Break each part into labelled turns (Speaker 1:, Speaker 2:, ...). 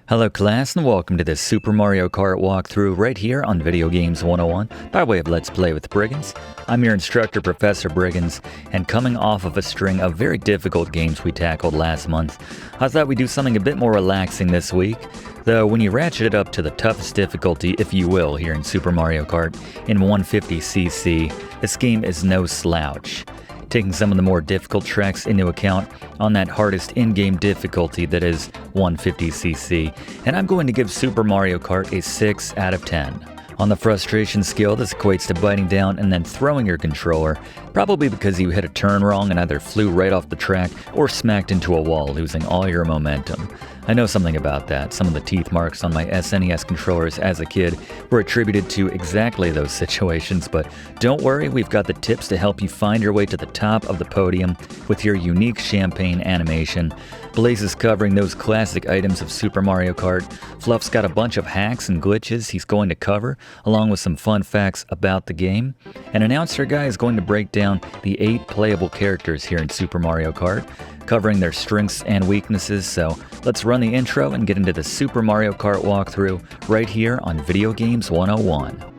Speaker 1: Hello class and welcome to this Super Mario Kart walkthrough right here on Video Games 101 by way of Let's Play with Briggins. I'm your instructor, Professor Briggins, and coming off of a string of very difficult games we tackled last month, I thought we'd do something a bit more relaxing this week. Though when you ratchet it up to the toughest difficulty, if you will, here in Super Mario Kart in 150cc, this game is no slouch. Taking some of the more difficult tracks into account on that hardest in-game difficulty that is 150cc, and I'm going to give Super Mario Kart a 6 out of 10. On the frustration scale, this equates to biting down and then throwing your controller, probably because you hit a turn wrong and either flew right off the track or smacked into a wall, losing all your momentum. I know something about that. Some of the teeth marks on my SNES controllers as a kid were attributed to exactly those situations, but don't worry, we've got the tips to help you find your way to the top of the podium with your unique champagne animation. Blaze is covering those classic items of Super Mario Kart. Fluff's got a bunch of hacks and glitches he's going to cover, along with some fun facts about the game. And Announcer Guy is going to break down the 8 playable characters here in Super Mario Kart, covering their strengths and weaknesses. So let's run the intro and get into the Super Mario Kart walkthrough right here on Video Games 101.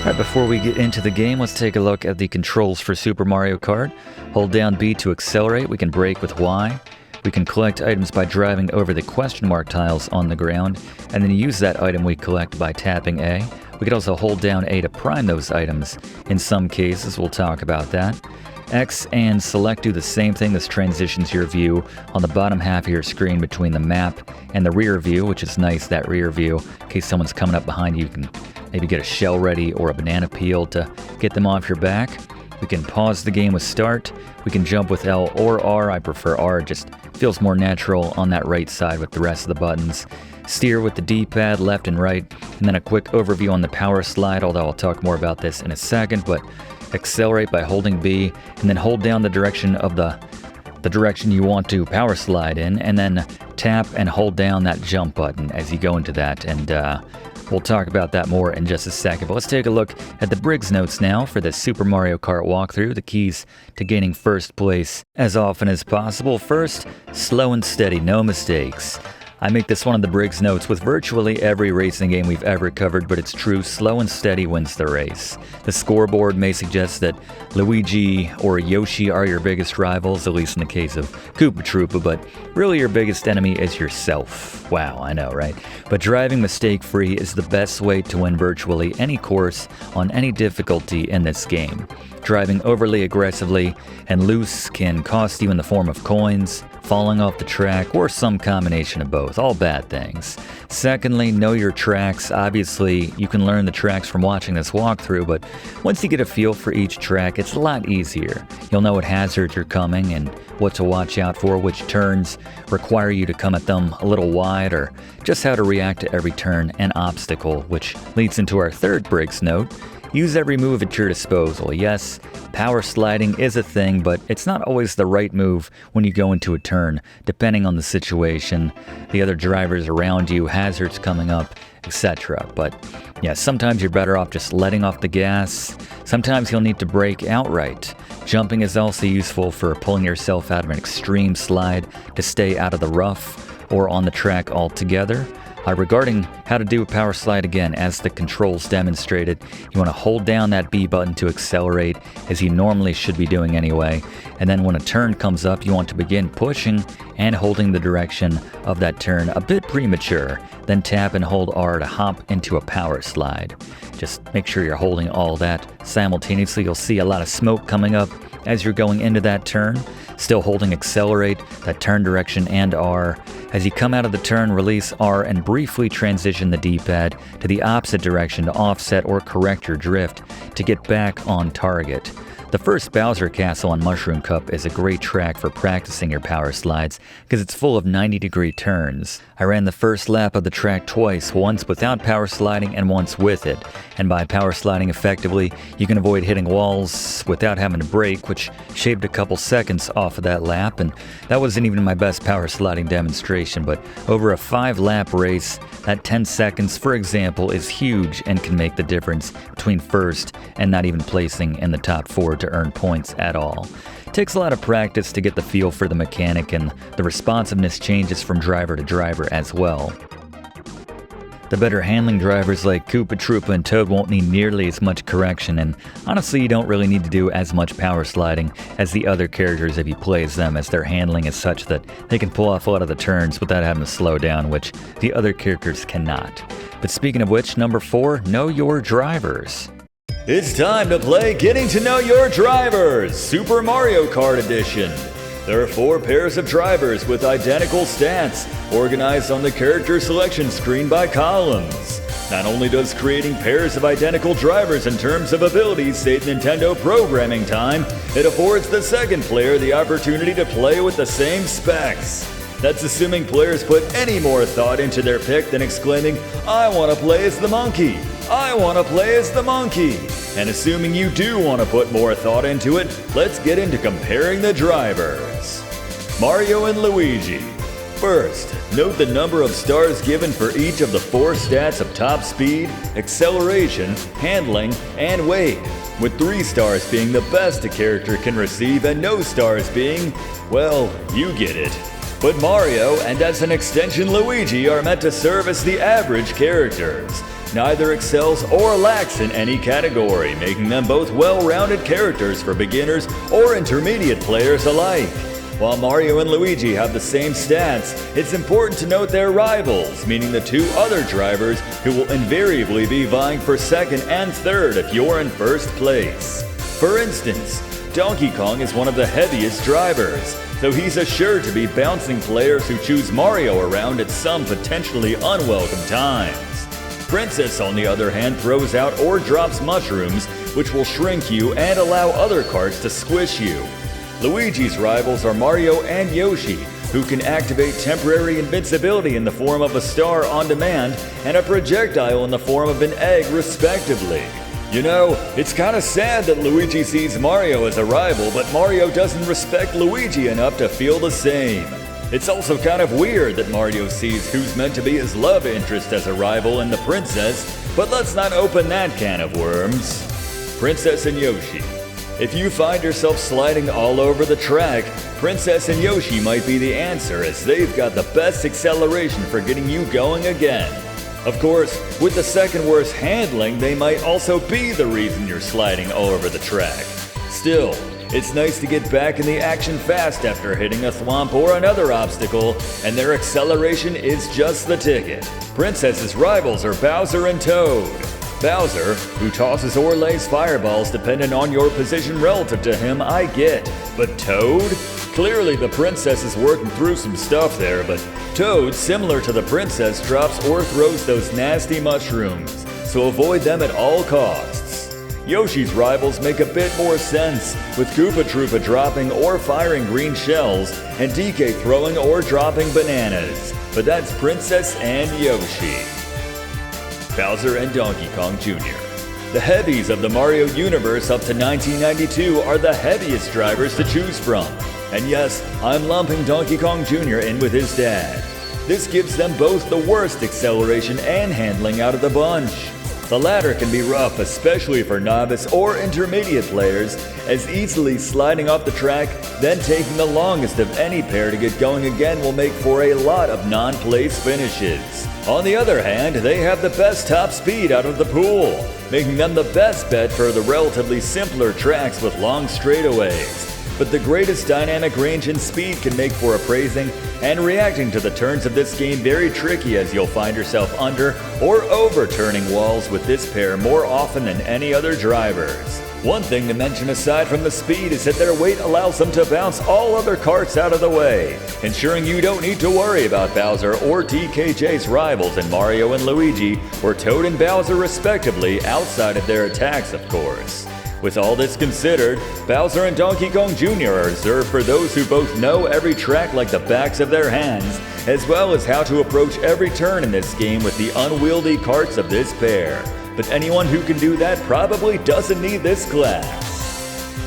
Speaker 1: Right, before we get into the game, let's take a look at the controls for Super Mario Kart. Hold down B to accelerate, we can brake with Y. We can collect items by driving over the question mark tiles on the ground, and then use that item we collect by tapping A. We could also hold down A to prime those items. In some cases, we'll talk about that. X and select do the same thing. This transitions your view on the bottom half of your screen between the map and the rear view, which is nice, that rear view. In case someone's coming up behind you, you can maybe get a shell ready or a banana peel to get them off your back. We can pause the game with start. We can jump with L or R. I prefer R, just feels more natural on that right side with the rest of the buttons. Steer with the D-pad left and right, and then a quick overview on the power slide, although I'll talk more about this in a second, but accelerate by holding B, and then hold down the direction of the direction you want to power slide in, and then tap and hold down that jump button as you go into that, and we'll talk about that more in just a second. But let's take a look at the Briggs notes now for the Super Mario Kart walkthrough, the keys to gaining first place as often as possible. First, slow and steady, no mistakes. I make this one of the Briggs notes with virtually every racing game we've ever covered, but it's true, slow and steady wins the race. The scoreboard may suggest that Luigi or Yoshi are your biggest rivals, at least in the case of Koopa Troopa, but really your biggest enemy is yourself. Wow, I know, right? But driving mistake-free is the best way to win virtually any course on any difficulty in this game. Driving overly aggressively and loose can cost you in the form of coins, falling off the track, or some combination of both. All bad things. Secondly, know your tracks. Obviously, you can learn the tracks from watching this walkthrough, but once you get a feel for each track, it's a lot easier. You'll know what hazards are coming and what to watch out for, which turns require you to come at them a little wide, or just how to react to every turn and obstacle, which leads into our third Briggs note. Use every move at your disposal. Yes, power sliding is a thing, but it's not always the right move when you go into a turn, depending on the situation, the other drivers around you, hazards coming up, etc. But yeah, sometimes you're better off just letting off the gas. Sometimes you'll need to brake outright. Jumping is also useful for pulling yourself out of an extreme slide to stay out of the rough or on the track altogether. Regarding how to do a power slide, again, as the controls demonstrated, you want to hold down that B button to accelerate, as you normally should be doing anyway, and then when a turn comes up, you want to begin pushing and holding the direction of that turn, a bit premature, then tap and hold R to hop into a power slide. Just make sure you're holding all that simultaneously. You'll see a lot of smoke coming up as you're going into that turn. Still holding accelerate, that turn direction, and R. As you come out of the turn, release R and briefly transition the D-pad to the opposite direction to offset or correct your drift to get back on target. The first Bowser Castle on Mushroom Cup is a great track for practicing your power slides because it's full of 90-degree turns. I ran the first lap of the track twice, once without power sliding and once with it. And by power sliding effectively, you can avoid hitting walls without having to brake, which shaved a couple seconds off of that lap. And that wasn't even my best power sliding demonstration, but over a 5-lap race, that 10 seconds, for example, is huge and can make the difference between first and not even placing in the top 4 to earn points at all. It takes a lot of practice to get the feel for the mechanic, and the responsiveness changes from driver to driver as well. The better handling drivers like Koopa Troopa and Toad won't need nearly as much correction, and honestly you don't really need to do as much power sliding as the other characters if you play as them, as their handling is such that they can pull off a lot of the turns without having to slow down, which the other characters cannot. But speaking of which, number 4, know your drivers.
Speaker 2: It's time to play Getting to Know Your Drivers, Super Mario Kart Edition. There are 4 pairs of drivers with identical stats, organized on the character selection screen by columns. Not only does creating pairs of identical drivers in terms of abilities save Nintendo programming time, it affords the second player the opportunity to play with the same specs. That's assuming players put any more thought into their pick than exclaiming, "I want to play as the monkey! I want to play as the monkey!" And assuming you do want to put more thought into it, let's get into comparing the drivers. Mario and Luigi. First, note the number of stars given for each of the 4 stats of top speed, acceleration, handling, and weight, with 3 stars being the best a character can receive and no stars being, well, you get it. But Mario, and as an extension Luigi, are meant to serve as the average characters. Neither excels or lacks in any category, making them both well-rounded characters for beginners or intermediate players alike. While Mario and Luigi have the same stats, it's important to note their rivals, meaning the 2 other drivers who will invariably be vying for second and third if you're in first place. For instance, Donkey Kong is one of the heaviest drivers, so he's assured to be bouncing players who choose Mario around at some potentially unwelcome times. Princess, on the other hand, throws out or drops mushrooms, which will shrink you and allow other carts to squish you. Luigi's rivals are Mario and Yoshi, who can activate temporary invincibility in the form of a star on demand and a projectile in the form of an egg, respectively. You know, it's kinda sad that Luigi sees Mario as a rival, but Mario doesn't respect Luigi enough to feel the same. It's also kind of weird that Mario sees who's meant to be his love interest as a rival in the Princess, but let's not open that can of worms. Princess and Yoshi. If you find yourself sliding all over the track, Princess and Yoshi might be the answer, as they've got the best acceleration for getting you going again. Of course, with the second worst handling, they might also be the reason you're sliding all over the track. Still, it's nice to get back in the action fast after hitting a thwomp or another obstacle, and their acceleration is just the ticket. Princess's rivals are Bowser and Toad. Bowser, who tosses or lays fireballs depending on your position relative to him, I get. But Toad? Clearly the Princess is working through some stuff there, but Toad, similar to the Princess, drops or throws those nasty mushrooms, so avoid them at all costs. Yoshi's rivals make a bit more sense, with Koopa Troopa dropping or firing green shells, and DK throwing or dropping bananas. But that's Princess and Yoshi. Bowser and Donkey Kong Jr. The heavies of the Mario universe up to 1992 are the heaviest drivers to choose from. And yes, I'm lumping Donkey Kong Jr. in with his dad. This gives them both the worst acceleration and handling out of the bunch. The latter can be rough, especially for novice or intermediate players, as easily sliding off the track, then taking the longest of any pair to get going again will make for a lot of non-place finishes. On the other hand, they have the best top speed out of the pool, making them the best bet for the relatively simpler tracks with long straightaways. But the greatest dynamic range and speed can make for appraising and reacting to the turns of this game very tricky, as you'll find yourself under or overturning walls with this pair more often than any other drivers. One thing to mention aside from the speed is that their weight allows them to bounce all other carts out of the way, ensuring you don't need to worry about Bowser or DKJ's rivals in Mario and Luigi, or Toad and Bowser respectively, outside of their attacks of course. With all this considered, Bowser and Donkey Kong Jr. are reserved for those who both know every track like the backs of their hands, as well as how to approach every turn in this game with the unwieldy carts of this pair. But anyone who can do that probably doesn't need this class.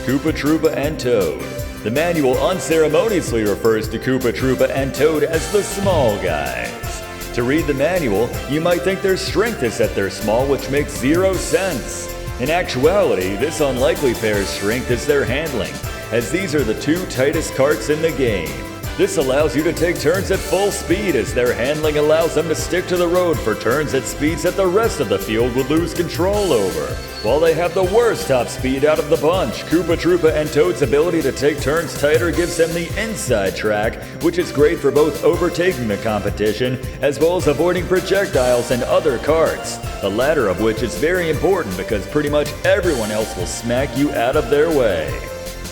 Speaker 2: Koopa Troopa and Toad. The manual unceremoniously refers to Koopa Troopa and Toad as the small guys. To read the manual, you might think their strength is that they're small, which makes zero sense. In actuality, this unlikely pair's strength is their handling, as these are the two tightest carts in the game. This allows you to take turns at full speed, as their handling allows them to stick to the road for turns at speeds that the rest of the field would lose control over. While they have the worst top speed out of the bunch, Koopa Troopa and Toad's ability to take turns tighter gives them the inside track, which is great for both overtaking the competition as well as avoiding projectiles and other carts, the latter of which is very important because pretty much everyone else will smack you out of their way.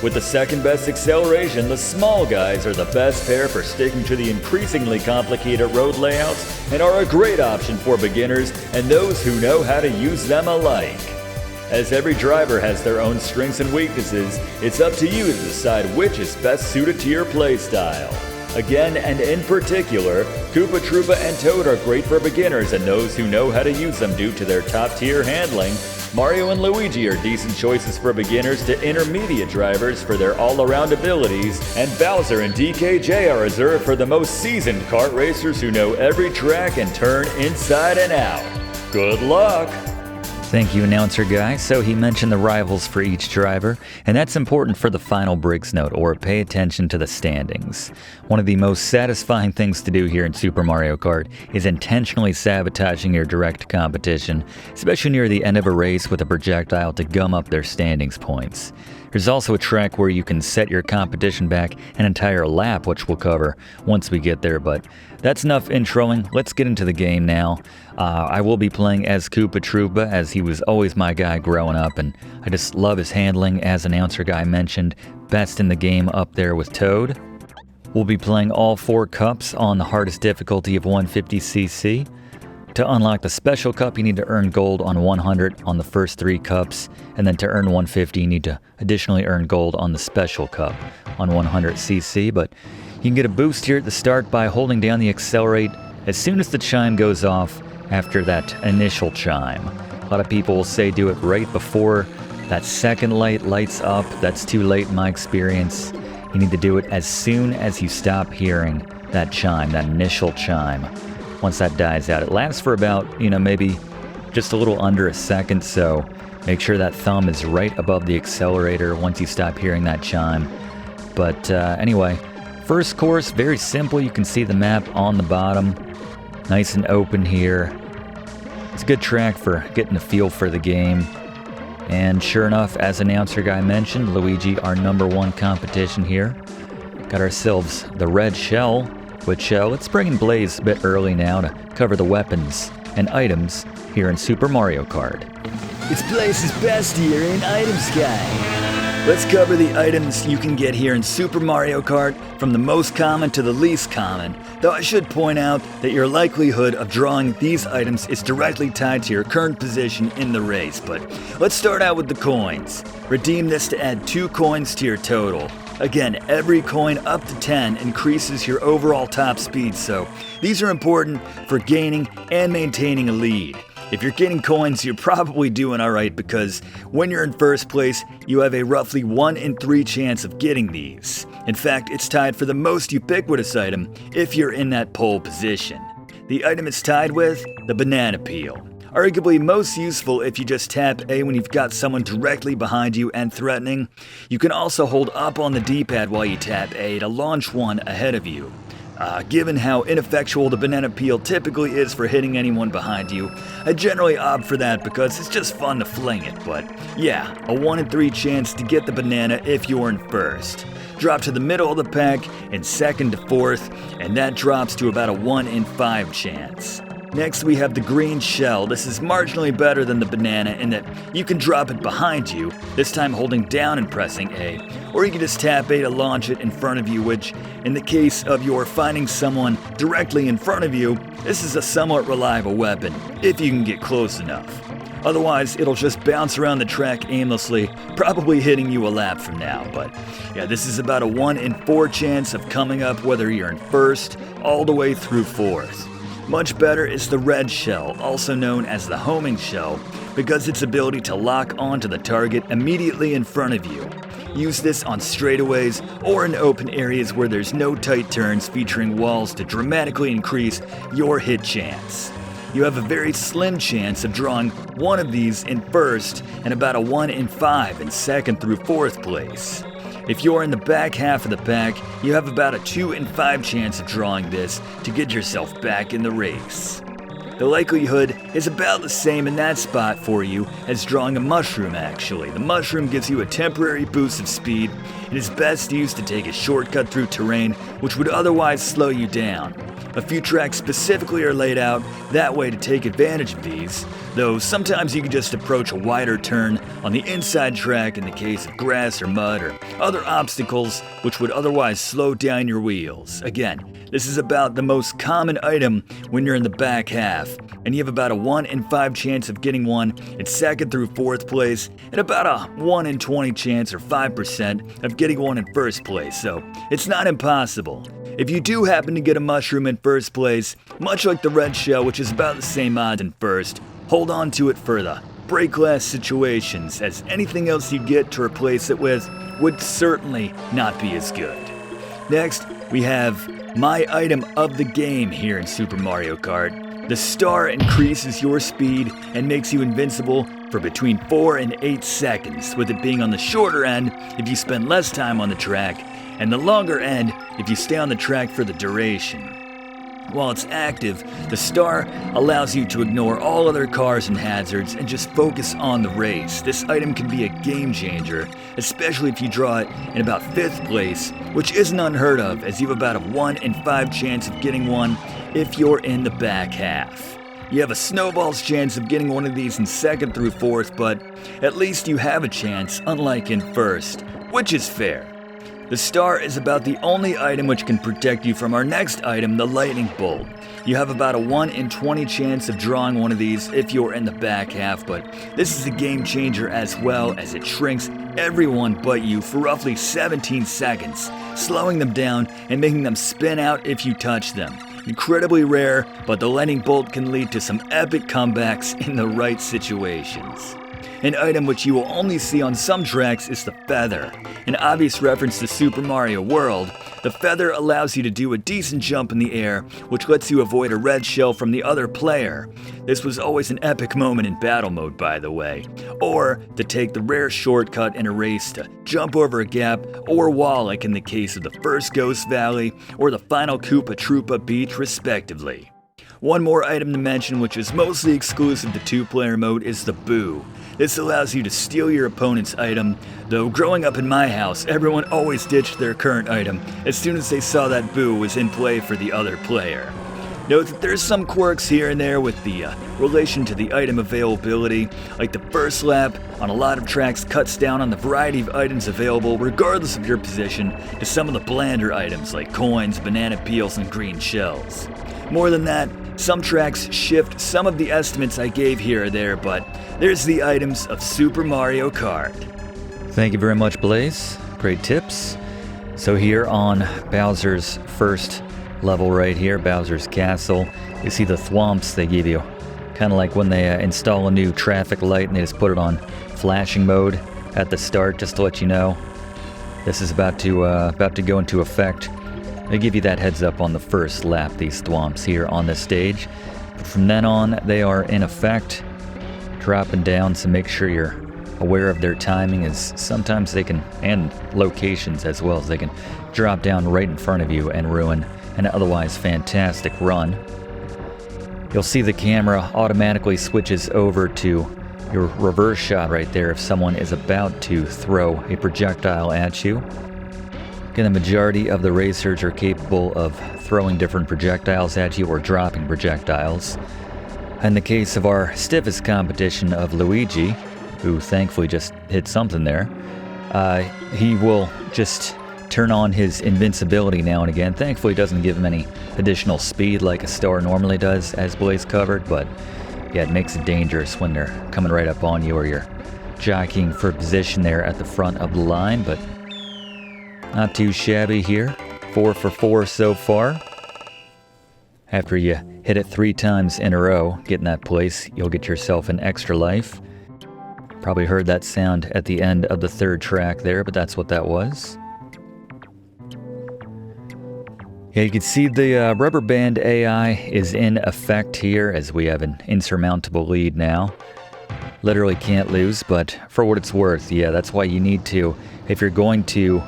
Speaker 2: With the second best acceleration, the small guys are the best pair for sticking to the increasingly complicated road layouts and are a great option for beginners and those who know how to use them alike. As every driver has their own strengths and weaknesses, it's up to you to decide which is best suited to your playstyle. Again, and in particular, Koopa Troopa and Toad are great for beginners and those who know how to use them due to their top-tier handling. Mario and Luigi are decent choices for beginners to intermediate drivers for their all-around abilities, and Bowser and DKJ are reserved for the most seasoned kart racers who know every track and turn inside and out. Good luck!
Speaker 1: Thank you, announcer guy. So he mentioned the rivals for each driver, and that's important for the final Briggs note, or pay attention to the standings. One of the most satisfying things to do here in Super Mario Kart is intentionally sabotaging your direct competition, especially near the end of a race with a projectile to gum up their standings points. There's also a track where you can set your competition back an entire lap, which we'll cover once we get there, but that's enough introing. Let's get into the game now. I will be playing as Koopa Troopa, as he was always my guy growing up, and I just love his handling, as announcer guy mentioned, best in the game up there with Toad. We'll be playing all 4 cups on the hardest difficulty of 150cc. To unlock the special cup, you need to earn gold on 100 on the first 3 cups, and then to earn 150, you need to additionally earn gold on the special cup on 100cc, but you can get a boost here at the start by holding down the accelerate as soon as the chime goes off after that initial chime. A lot of people will say do it right before that second light lights up. That's too late in my experience. You need to do it as soon as you stop hearing that chime, that initial chime. Once that dies out, it lasts for about, maybe just a little under a second, so make sure that thumb is right above the accelerator once you stop hearing that chime. But anyway, first course, very simple. You can see the map on the bottom. Nice and open here. It's a good track for getting a feel for the game. And sure enough, as announcer guy mentioned, Luigi, our #1 competition here. Got ourselves the red shell, which let's bring in Blaze a bit early now to cover the weapons and items here in Super Mario Kart.
Speaker 3: It's Blaze's best year in Items Guide. Let's cover the items you can get here in Super Mario Kart, from the most common to the least common, though I should point out that your likelihood of drawing these items is directly tied to your current position in the race. But let's start out with the coins. Redeem this to add 2 coins to your total. Again, every coin up to 10 increases your overall top speed, so these are important for gaining and maintaining a lead. If you're getting coins, you're probably doing alright, because when you're in first place, you have a roughly 1 in 3 chance of getting these. In fact, it's tied for the most ubiquitous item if you're in that pole position. The item it's tied with, the banana peel. Arguably most useful if you just tap A when you've got someone directly behind you and threatening. You can also hold up on the D-pad while you tap A to launch one ahead of you. Given how ineffectual the banana peel typically is for hitting anyone behind you, I generally opt for that because it's just fun to fling it. But yeah, a 1 in 3 chance to get the banana if you're in first. Drop to the middle of the pack in second to fourth, and that drops to about a 1 in 5 chance. Next, we have the green shell. This is marginally better than the banana in that you can drop it behind you, this time holding down and pressing A, or you can just tap A to launch it in front of you, which, in the case of your finding someone directly in front of you, this is a somewhat reliable weapon, if you can get close enough. Otherwise, it'll just bounce around the track aimlessly, probably hitting you a lap from now. But yeah, this is about a 1 in 4 chance of coming up whether you're in first all the way through fourth. Much better is the red shell, also known as the homing shell, because its ability to lock onto the target immediately in front of you. Use this on straightaways or in open areas where there's no tight turns featuring walls to dramatically increase your hit chance. You have a very slim chance of drawing one of these in first and about a 1 in 5 in second through fourth place. If you're in the back half of the pack, you have about a 2 in 5 chance of drawing this to get yourself back in the race. The likelihood is about the same in that spot for you as drawing a mushroom actually. The mushroom gives you a temporary boost of speed and is best used to take a shortcut through terrain which would otherwise slow you down. A few tracks specifically are laid out that way to take advantage of these, though sometimes you can just approach a wider turn on the inside track in the case of grass or mud or other obstacles which would otherwise slow down your wheels. Again, this is about the most common item when you're in the back half, and you have about a 1 in 5 chance of getting one in second through fourth place, and about a 1 in 20 chance or 5% of getting one in first place, so it's not impossible. If you do happen to get a mushroom in first place, much like the red shell which is about the same odds in first, hold on to it for the break glass situations, as anything else you get to replace it with would certainly not be as good. Next, we have my item of the game here in Super Mario Kart. The star increases your speed and makes you invincible for between 4 and 8 seconds, with it being on the shorter end if you spend less time on the track, and the longer end if you stay on the track for the duration. While it's active, the star allows you to ignore all other cars and hazards and just focus on the race. This item can be a game changer, especially if you draw it in about 5th place, which isn't unheard of as you have about a 1 in 5 chance of getting one if you're in the back half. You have a snowball's chance of getting one of these in second through fourth, but at least you have a chance, unlike in first, which is fair. The star is about the only item which can protect you from our next item, the lightning bolt. You have about a 1 in 20 chance of drawing one of these if you're in the back half, but this is a game changer as well as it shrinks everyone but you for roughly 17 seconds, slowing them down and making them spin out if you touch them. Incredibly rare, but the lightning bolt can lead to some epic comebacks in the right situations. An item which you will only see on some tracks is the feather. An obvious reference to Super Mario World, the feather allows you to do a decent jump in the air, which lets you avoid a red shell from the other player. This was always an epic moment in battle mode, by the way. Or to take the rare shortcut in a race to jump over a gap or wall, like in the case of the first Ghost Valley or the final Koopa Beach, respectively. One more item to mention, which is mostly exclusive to 2-player mode, is the boo. This allows you to steal your opponent's item, though growing up in my house, everyone always ditched their current item as soon as they saw that boo was in play for the other player. Note that there's some quirks here and there with the relation to the item availability, like the first lap on a lot of tracks cuts down on the variety of items available regardless of your position to some of the blander items like coins, banana peels, and green shells. More than that, some tracks shift some of the estimates I gave here or there, but there's the items of Super Mario Kart.
Speaker 1: Thank you very much, Blaze. Great tips. So here on Bowser's first level right here, Bowser's Castle, you see the thwomps they give you. Kind of like when they install a new traffic light and they just put it on flashing mode at the start, just to let you know. This is about to go into effect. They give you that heads up on the first lap, these thwomps here on this stage. But from then on, they are in effect, dropping down, so make sure you're aware of their timing, as sometimes they can, and locations as well, as they can drop down right in front of you and ruin an otherwise fantastic run. You'll see the camera automatically switches over to your reverse shot right there if someone is about to throw a projectile at you. Again, the majority of the racers are capable of throwing different projectiles at you or dropping projectiles. In the case of our stiffest competition of Luigi, who thankfully just hit something there, he will just turn on his invincibility now and again. Thankfully, it doesn't give him any additional speed like a star normally does, as Blaze covered, but yeah, it makes it dangerous when they're coming right up on you or you're jockeying for position there at the front of the line, but not too shabby here. 4 for 4 so far. After you hit it 3 times in a row, getting that place, you'll get yourself an extra life. Probably heard that sound at the end of the 3rd track there, but that's what that was. Yeah, you can see the rubber band AI is in effect here as we have an insurmountable lead now. Literally can't lose, but for what it's worth, yeah, that's why you need to, if you're going to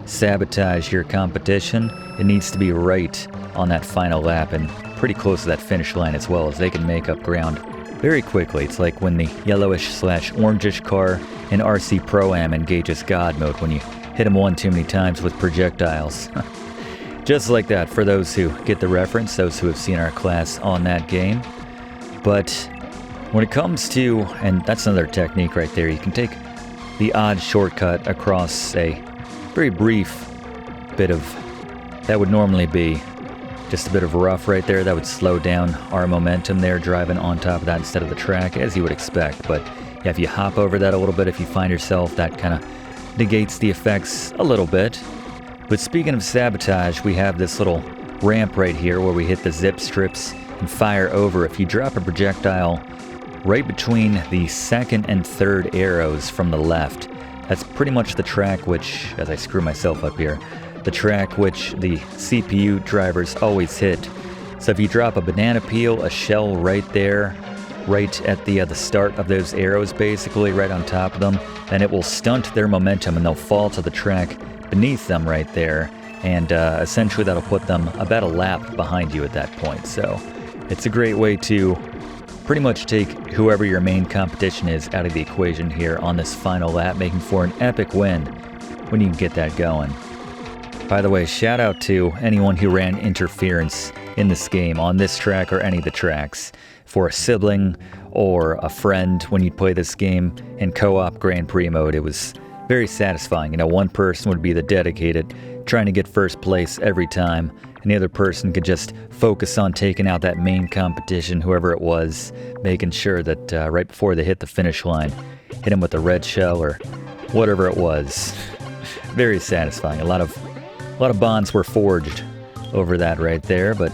Speaker 1: sabotage your competition, it needs to be right on that final lap and pretty close to that finish line as well, as they can make up ground very quickly. It's like when the yellowish/orangish car in RC Pro-Am engages God mode when you hit him one too many times with projectiles. Just like that, for those who get the reference, those who have seen our class on that game. But when it comes to, and that's another technique right there, you can take the odd shortcut across a very brief bit of, that would normally be just a bit of rough right there. That would slow down our momentum there, driving on top of that instead of the track, as you would expect. But yeah, if you hop over that a little bit, if you find yourself, that kind of negates the effects a little bit. But speaking of sabotage, we have this little ramp right here where we hit the zip strips and fire over. If you drop a projectile right between the 2nd and 3rd arrows from the left, that's pretty much the track which, as I screw myself up here, the track which the CPU drivers always hit. So if you drop a banana peel, a shell right there, right at the start of those arrows basically, right on top of them, then it will stunt their momentum and they'll fall to the track beneath them right there, and essentially that'll put them about a lap behind you at that point. So it's a great way to pretty much take whoever your main competition is out of the equation here on this final lap, making for an epic win when you can get that going. By the way, shout out to anyone who ran interference in this game on this track or any of the tracks. For a sibling or a friend when you'd play this game in co-op Grand Prix mode, it was very satisfying. You know, one person would be the dedicated, trying to get first place every time, and the other person could just focus on taking out that main competition, whoever it was, making sure that right before they hit the finish line, hit him with a red shell or whatever it was. Very satisfying. A lot of bonds were forged over that right there. But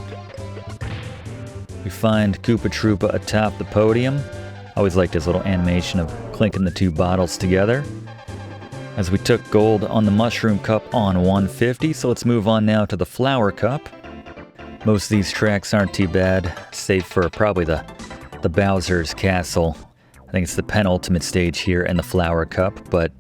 Speaker 1: we find Koopa Troopa atop the podium. Always liked his little animation of clinking the 2 bottles together. As we took gold on the Mushroom Cup on 150, so let's move on now to the Flower Cup. Most of these tracks aren't too bad, save for probably the Bowser's Castle. I think it's the penultimate stage here in the Flower Cup, but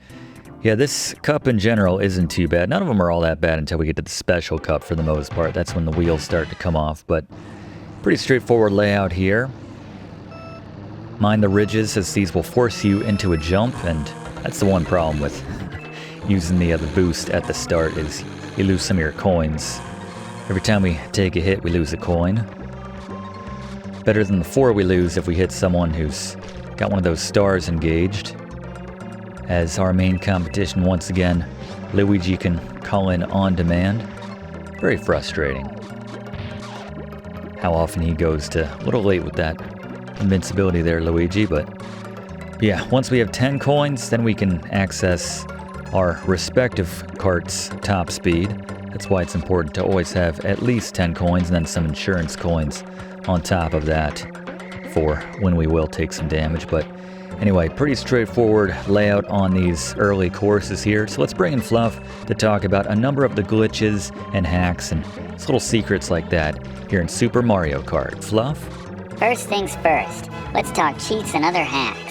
Speaker 1: yeah, this cup in general isn't too bad. None of them are all that bad until we get to the Special Cup for the most part. That's when the wheels start to come off, but pretty straightforward layout here. Mind the ridges, as these will force you into a jump, and that's the one problem with using the boost at the start, is you lose some of your coins. Every time we take a hit, we lose a coin. Better than the 4 we lose if we hit someone who's got one of those stars engaged. As our main competition, once again, Luigi can call in on demand. Very frustrating. How often he goes to a little late with that invincibility there, Luigi, but yeah, once we have 10 coins, then we can access our respective cart's top speed. That's why it's important to always have at least 10 coins and then some insurance coins on top of that for when we will take some damage. But anyway, pretty straightforward layout on these early courses here. So let's bring in Fluff to talk about a number of the glitches and hacks and little secrets like that here in Super Mario Kart. Fluff?
Speaker 4: First things first, let's talk cheats and other hacks.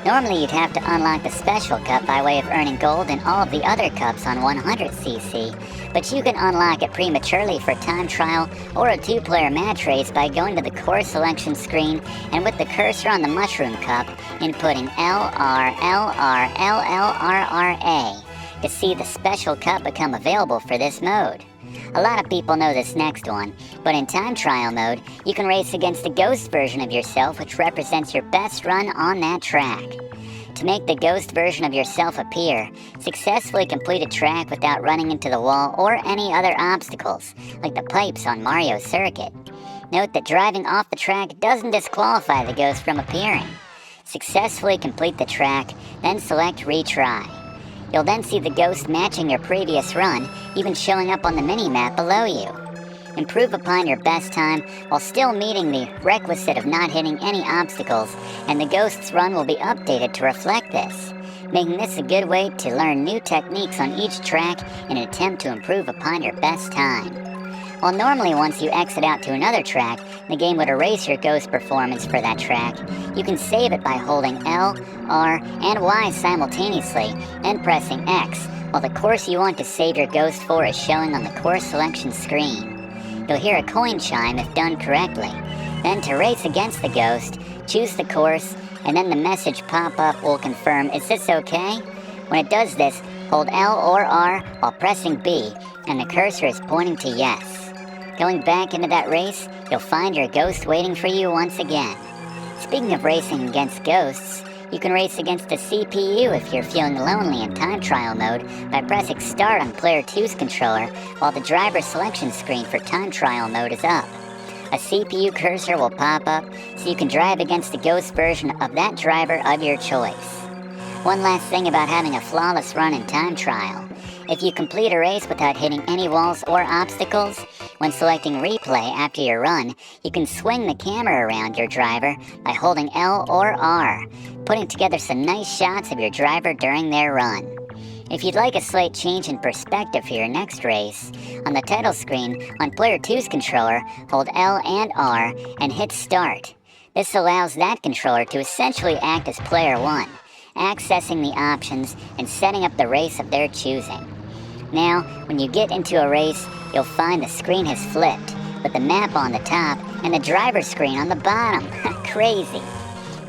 Speaker 4: Normally you'd have to unlock the Special Cup by way of earning gold in all of the other cups on 100cc, but you can unlock it prematurely for time trial or a 2-player match race by going to the course selection screen and with the cursor on the Mushroom Cup, inputting LRLRLLRRA to see the Special Cup become available for this mode. A lot of people know this next one, but in time trial mode, you can race against the ghost version of yourself, which represents your best run on that track. To make the ghost version of yourself appear, successfully complete a track without running into the wall or any other obstacles, like the pipes on Mario Circuit. Note that driving off the track doesn't disqualify the ghost from appearing. Successfully complete the track, then select Retry. You'll then see the ghost matching your previous run, even showing up on the mini-map below you. Improve upon your best time while still meeting the requisite of not hitting any obstacles, and the ghost's run will be updated to reflect this, making this a good way to learn new techniques on each track in an attempt to improve upon your best time. While normally once you exit out to another track, the game would erase your ghost performance for that track, you can save it by holding L, R, and Y simultaneously, and pressing X, while the course you want to save your ghost for is showing on the course selection screen. You'll hear a coin chime if done correctly. Then to race against the ghost, choose the course, and then the message pop-up will confirm, "Is this okay?" When it does this, hold L or R while pressing B, and the cursor is pointing to yes. Going back into that race, you'll find your ghost waiting for you once again. Speaking of racing against ghosts, you can race against a CPU if you're feeling lonely in time trial mode by pressing start on player 2's controller while the driver selection screen for time trial mode is up. A CPU cursor will pop up so you can drive against the ghost version of that driver of your choice. One last thing about having a flawless run in time trial. If you complete a race without hitting any walls or obstacles, when selecting replay after your run, you can swing the camera around your driver by holding L or R, putting together some nice shots of your driver during their run. If you'd like a slight change in perspective for your next race, on the title screen on player 2's controller, hold L and R and hit start. This allows that controller to essentially act as player 1, accessing the options and setting up the race of their choosing. Now, when you get into a race, you'll find the screen has flipped, with the map on the top and the driver screen on the bottom. Crazy.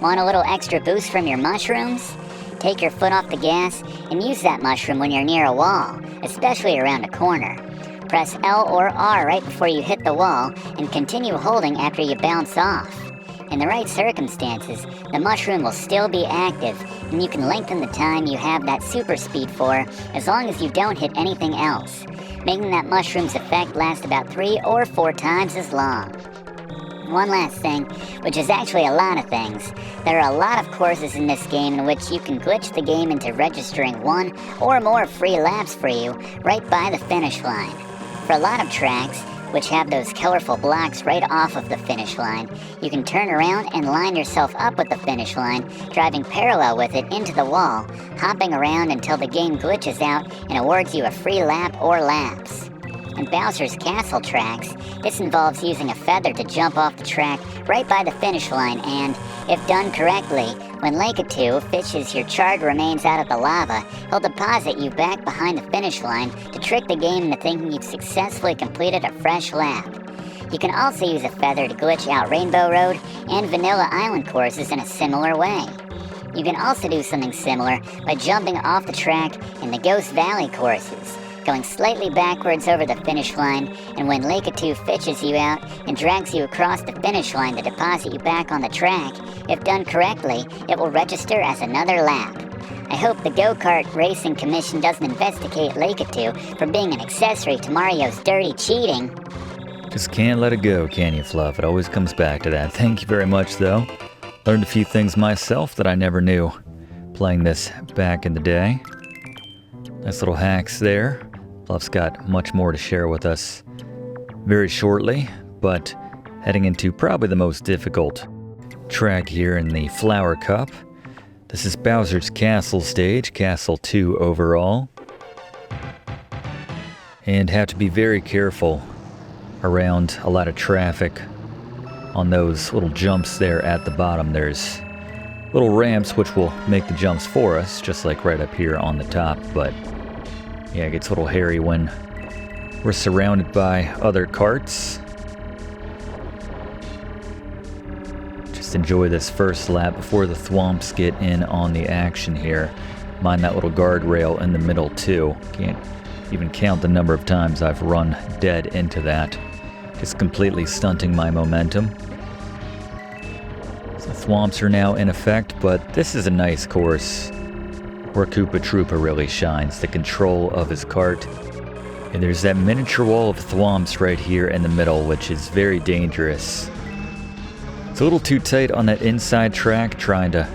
Speaker 4: Want a little extra boost from your mushrooms? Take your foot off the gas and use that mushroom when you're near a wall, especially around a corner. Press L or R right before you hit the wall and continue holding after you bounce off. In the right circumstances, the mushroom will still be active, and you can lengthen the time you have that super speed for as long as you don't hit anything else, making that mushroom's effect last about 3 or 4 times as long. One last thing, which is actually a lot of things. There are a lot of courses in this game in which you can glitch the game into registering 1 or more free laps for you right by the finish line. For a lot of tracks, which have those colorful blocks right off of the finish line, you can turn around and line yourself up with the finish line, driving parallel with it into the wall, hopping around until the game glitches out and awards you a free lap or laps. In Bowser's Castle tracks, this involves using a feather to jump off the track right by the finish line and, if done correctly, when Lakitu fishes your charred remains out of the lava, he'll deposit you back behind the finish line to trick the game into thinking you've successfully completed a fresh lap. You can also use a feather to glitch out Rainbow Road and Vanilla Island courses in a similar way. You can also do something similar by jumping off the track in the Ghost Valley courses, going slightly backwards over the finish line, and when Lakitu fishes you out and drags you across the finish line to deposit you back on the track, if done correctly, it will register as another lap. I hope the Go-Kart Racing Commission doesn't investigate Lakitu for being an accessory to Mario's dirty cheating.
Speaker 1: Just can't let it go, can you, Fluff? It always comes back to that. Thank you very much, though. Learned a few things myself that I never knew playing this back in the day. Nice little hacks there. Fluff's got much more to share with us very shortly, but heading into probably the most difficult track here in the Flower Cup. This is Bowser's Castle stage, Castle 2 overall. And have to be very careful around a lot of traffic on those little jumps there at the bottom. There's little ramps which will make the jumps for us, just like right up here on the top, but yeah, it gets a little hairy when we're surrounded by other carts. Just enjoy this first lap before the thwomps get in on the action here. Mind that little guardrail in the middle too. Can't even count the number of times I've run dead into that. Just completely stunting my momentum. So the thwomps are now in effect, but this is a nice course where Koopa Troopa really shines. The control of his cart And there's that miniature wall of thwomps right here in the middle, which is very dangerous. It's a little too tight on that inside track, trying to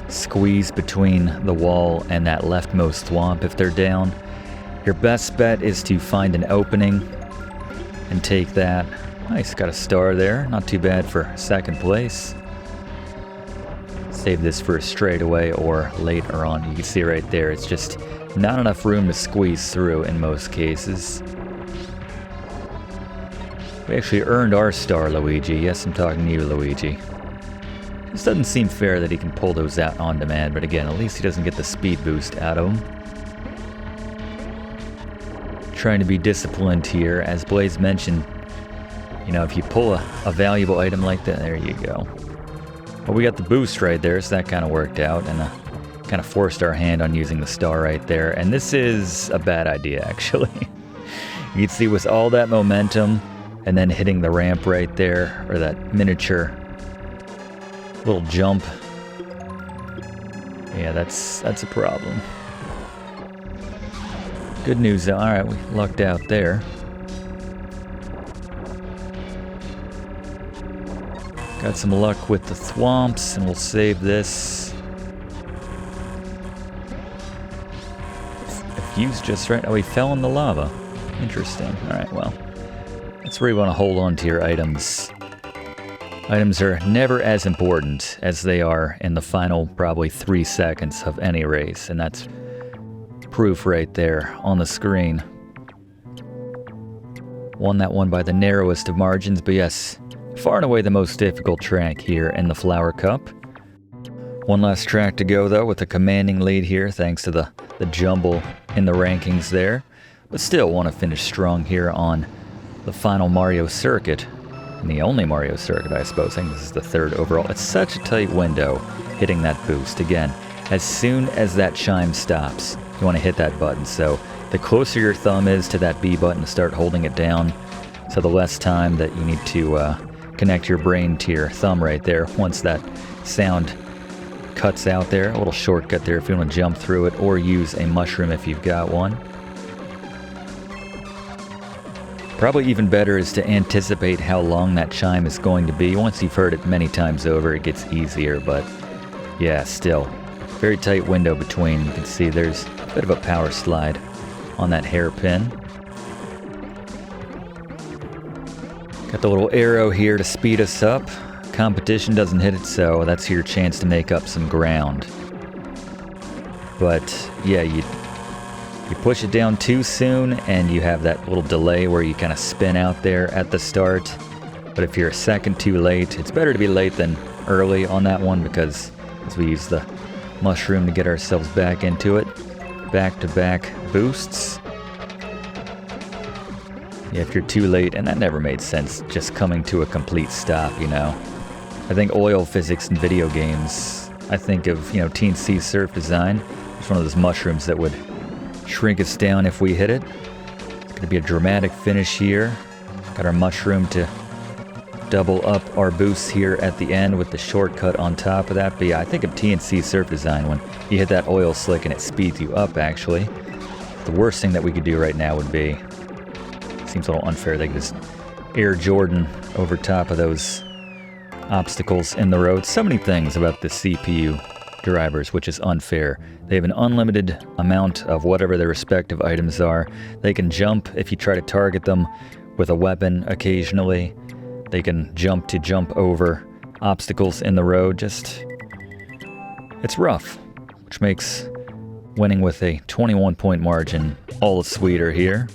Speaker 1: squeeze between the wall and that leftmost thwomp if they're down. Your best bet is to find an opening and take that. Nice, got a star there. Not too bad for second place. Save this for a straightaway or later on. You can see right there, it's just not enough room to squeeze through in most cases. We actually earned our star, Luigi. Yes, I'm talking to you, Luigi. This doesn't seem fair that he can pull those out on demand, but again, at least he doesn't get the speed boost out of them. Trying to be disciplined here. As Blaze mentioned, you know, if you pull a valuable item like that, there you go. Well, we got the boost right there, so that kind of worked out, and kind of forced our hand on using the star right there. And this is a bad idea, actually. You can see with all that momentum, and then hitting the ramp right there, or that miniature little jump. Yeah, that's a problem. Good news though, alright, we lucked out there. Got some luck with the thwomps, and we'll save this. If used just right, oh, he fell in the lava. Interesting, alright, well. That's where you want to hold on to your items. Items are never as important as they are in the final probably 3 seconds of any race, and that's proof right there on the screen. Won that one by the narrowest of margins, but yes, far and away the most difficult track here in the Flower Cup. One last track to go though, with a commanding lead here thanks to the jumble in the rankings there, but still want to finish strong here on the final Mario circuit. And the only Mario circuit, I suppose. I think this is the third overall. It's such a tight window hitting that boost. Again, as soon as that chime stops, you want to hit that button. So the closer your thumb is to that B button, start holding it down. So the less time that you need to connect your brain to your thumb right there. Once that sound cuts out there, a little shortcut there if you want to jump through it, or use a mushroom if you've got one. Probably even better is to anticipate how long that chime is going to be. Once you've heard it many times over, it gets easier, but yeah, still. Very tight window between. You can see there's a bit of a power slide on that hairpin. Got the little arrow here to speed us up. Competition doesn't hit it, so that's your chance to make up some ground. But yeah, you push it down too soon, and you have that little delay where you kind of spin out there at the start. But if you're a second too late, it's better to be late than early on that one, because as we use the mushroom to get ourselves back into it, back-to-back boosts. Yeah, if you're too late, and that never made sense, just coming to a complete stop, you know. I think oil physics in video games, I think of, you know, TNC Surf Design. It's one of those mushrooms that would shrink us down if we hit it. It's going to be a dramatic finish here. Got our mushroom to double up our boosts here at the end with the shortcut on top of that. But yeah, I think of TNC Surf Design when you hit that oil slick and it speeds you up, actually. The worst thing that we could do right now would be, seems a little unfair, they could just Air Jordan over top of those obstacles in the road. So many things about the CPU drivers, which is unfair. They have an unlimited amount of whatever their respective items are. They can jump if you try to target them with a weapon occasionally. They can jump over obstacles in the road. Just, it's rough, which makes winning with a 21-point margin all the sweeter here.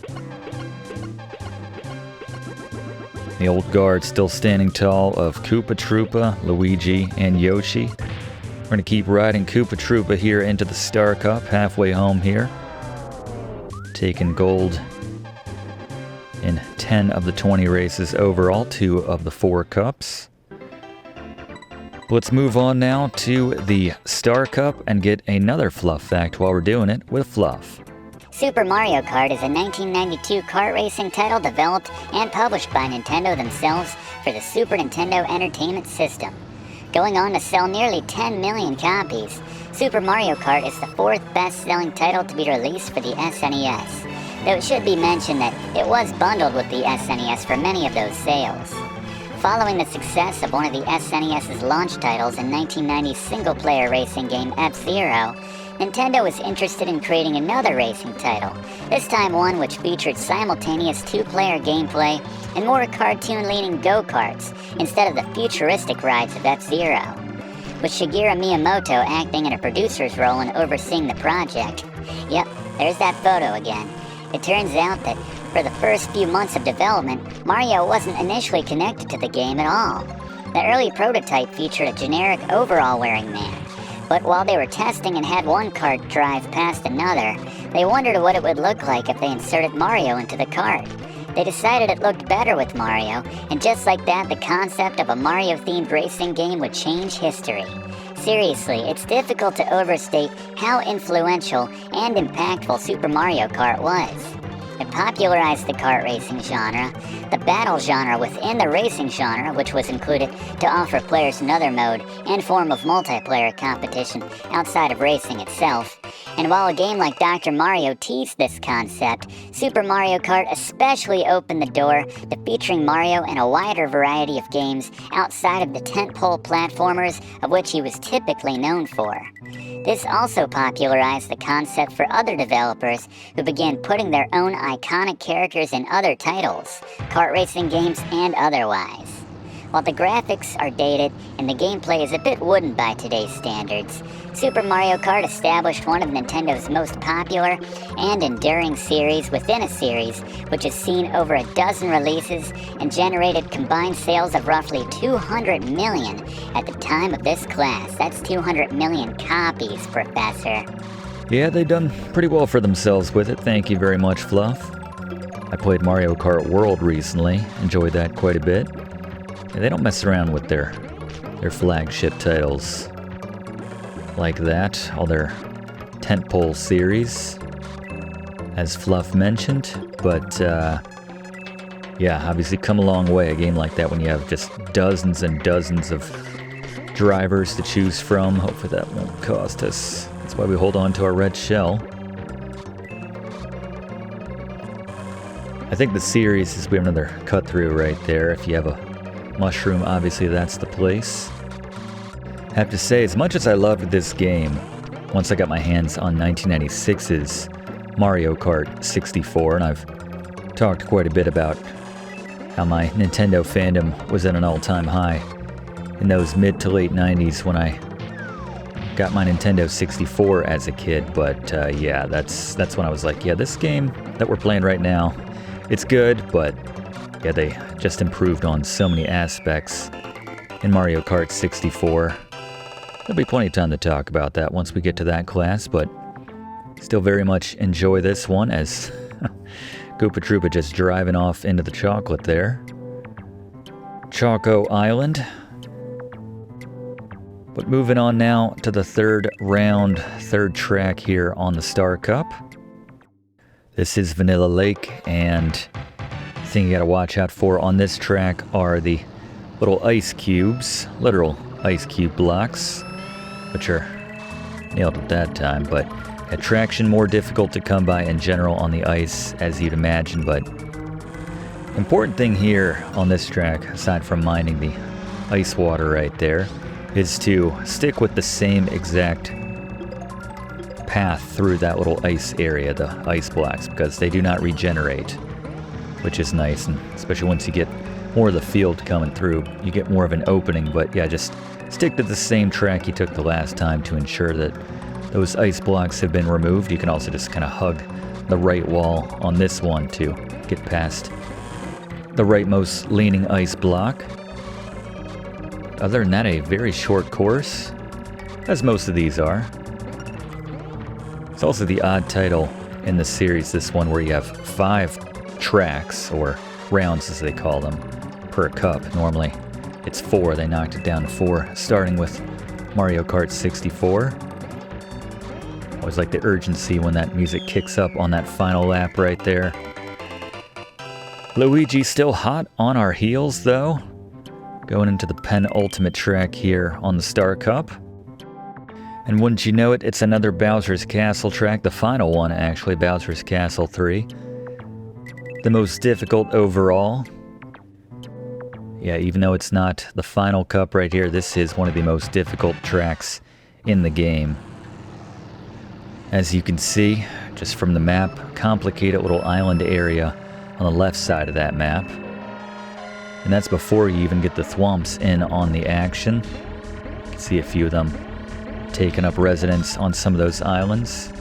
Speaker 1: The old guard still standing tall of Koopa Troopa, Luigi, and Yoshi. We're going to keep riding Koopa Troopa here into the Star Cup, halfway home here. Taking gold in 10 of the 20 races overall, 2 of the 4 cups. Let's move on now to the Star Cup and get another Fluff fact while we're doing it with Fluff.
Speaker 4: Super Mario Kart is a 1992 kart racing title developed and published by Nintendo themselves for the Super Nintendo Entertainment System. Going on to sell nearly 10 million copies, Super Mario Kart is the 4th best-selling title to be released for the SNES. though it should be mentioned that it was bundled with the SNES for many of those sales. Following the success of one of the SNES's launch titles in 1990's single-player racing game F-Zero, Nintendo was interested in creating another racing title, this time one which featured simultaneous two-player gameplay and more cartoon-leaning go-karts instead of the futuristic rides of F-Zero. With Shigeru Miyamoto acting in a producer's role and overseeing the project. Yep, there's that photo again. It turns out that for the first few months of development, Mario wasn't initially connected to the game at all. The early prototype featured a generic overall-wearing man. But while they were testing and had one cart drive past another, they wondered what it would look like if they inserted Mario into the cart. They decided it looked better with Mario, and just like that, the concept of a Mario-themed racing game would change history. Seriously, it's difficult to overstate how influential and impactful Super Mario Kart was. It popularized the kart racing genre, the battle genre within the racing genre, which was included to offer players another mode and form of multiplayer competition outside of racing itself. And while a game like Dr. Mario teased this concept, Super Mario Kart especially opened the door to featuring Mario in a wider variety of games outside of the tentpole platformers of which he was typically known for. This also popularized the concept for other developers who began putting their own iconic characters in other titles, kart racing games and otherwise. While the graphics are dated and the gameplay is a bit wooden by today's standards, Super Mario Kart established one of Nintendo's most popular and enduring series within a series, which has seen over a dozen releases and generated combined sales of roughly 200 million at the time of this class. That's 200 million copies, Professor.
Speaker 1: Yeah, they've done pretty well for themselves with it. Thank you very much, Fluff. I played Mario Kart World recently. Enjoyed that quite a bit. Yeah, they don't mess around with their flagship titles like that. All their tentpole series, as Fluff mentioned. But, yeah, obviously come a long way. A game like that when you have just dozens and dozens of drivers to choose from. Hopefully that won't cost us. That's why we hold on to our red shell. I think the series is, we have another cut through right there. If you have a mushroom, obviously that's the place. I have to say, as much as I loved this game, once I got my hands on 1996's Mario Kart 64, and I've talked quite a bit about how my Nintendo fandom was at an all-time high in those mid to late 90s when I got my Nintendo 64 as a kid. But yeah, that's when I was like, yeah, this game that we're playing right now, it's good, but yeah, they just improved on so many aspects in Mario Kart 64. There'll be plenty of time to talk about that once we get to that class, but still very much enjoy this one as Koopa Troopa just driving off into the chocolate there. Choco Island. But moving on now to the third round, third track here on the Star Cup. This is Vanilla Lake, and the thing you gotta watch out for on this track are the little ice cubes, literal ice cube blocks, which are nailed at that time, but attraction more difficult to come by in general on the ice, as you'd imagine. But important thing here on this track, aside from minding the ice water right there, is to stick with the same exact path through that little ice area, the ice blocks, because they do not regenerate, which is nice, and especially once you get more of the field coming through, you get more of an opening. But yeah, just stick to the same track you took the last time to ensure that those ice blocks have been removed. You can also just kind of hug the right wall on this one to get past the rightmost leaning ice block. Other than that, a very short course, as most of these are. It's also the odd title in the series, this one, where you have 5 tracks, or rounds as they call them, per cup. Normally it's 4, they knocked it down to 4, starting with Mario Kart 64. Always like the urgency when that music kicks up on that final lap right there. Luigi still hot on our heels though, going into the penultimate track here on the Star Cup. And wouldn't you know it, it's another Bowser's Castle track, the final one actually, Bowser's Castle 3. the most difficult overall. Yeah, even though it's not the final cup right here, this is one of the most difficult tracks in the game. As you can see, just from the map, complicated little island area on the left side of that map. And that's before you even get the thwomps in on the action. You can see a few of them taking up residence on some of those islands.